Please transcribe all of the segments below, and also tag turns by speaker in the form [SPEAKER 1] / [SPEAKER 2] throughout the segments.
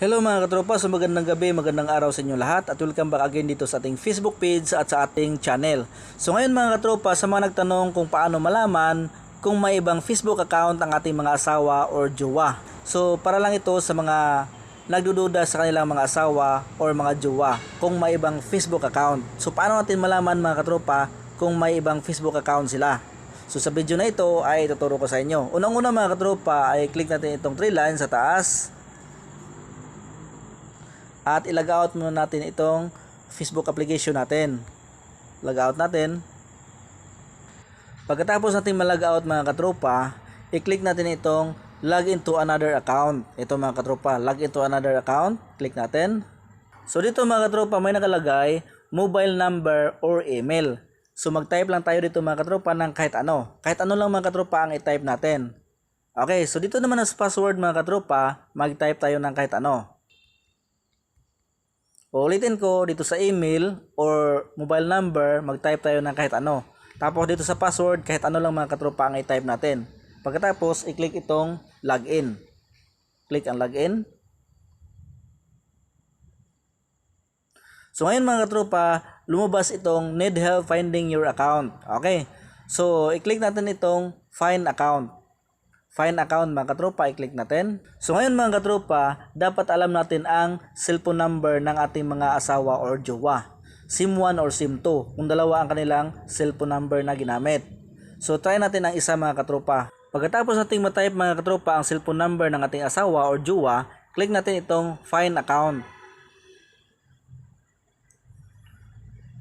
[SPEAKER 1] Hello mga katropa, so magandang gabi, magandang araw sa inyo lahat at welcome back again dito sa ating Facebook page at sa ating channel. So ngayon mga katropa, sa mga nagtanong kung paano malaman kung may ibang Facebook account ang ating mga asawa or jowa. So para lang ito sa mga nagdududa sa kanilang mga asawa or mga jowa kung may ibang Facebook account. So paano natin malaman mga katropa kung may ibang Facebook account sila? So sa video na ito ay ituturo ko sa inyo. Unang-una mga katropa ay click natin itong 3 lines sa taas. At i-log out muna natin itong Facebook application natin. Log out natin. Pagkatapos natin mag-log out mga katropa, i-click natin itong log into another account. Ito mga katropa, log into another account. Click natin. So dito mga katropa may nakalagay mobile number or email. So mag-type lang tayo dito mga katropa ng kahit ano. Kahit ano lang mga katropa ang i-type natin. Okay, so dito naman sa password mga katropa, mag-type tayo ng kahit ano. Ulitin ko, dito sa email or mobile number, mag-type tayo ng kahit ano. Tapos dito sa password, kahit ano lang mga katropa ang i-type natin. Pagkatapos, i-click itong login. Click ang login. So ngayon mga katropa, lumabas itong need help finding your account. Okay. So i-click natin itong find account. Find account mga katropa, i-click natin. So ngayon mga katropa, dapat alam natin ang cellphone number ng ating mga asawa or jowa. SIM 1 or SIM 2, kung dalawa ang kanilang cellphone number na ginamit. So try natin ang isa mga katropa. Pagkatapos nating ma-type mga katropa ang cellphone number ng ating asawa or jowa, click natin itong find account.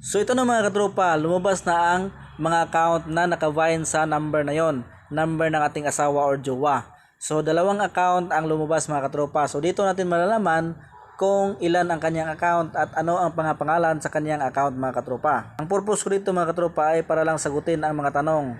[SPEAKER 1] So ito na mga katropa, lumabas na ang mga account na naka-bind sa number na yon, number ng ating asawa or jowa. So dalawang account ang lumabas mga katropa. So dito natin malalaman kung ilan ang kanyang account at ano ang pangalan sa kanyang account mga katropa. Ang purpose ko dito mga katropa ay para lang sagutin ang mga tanong.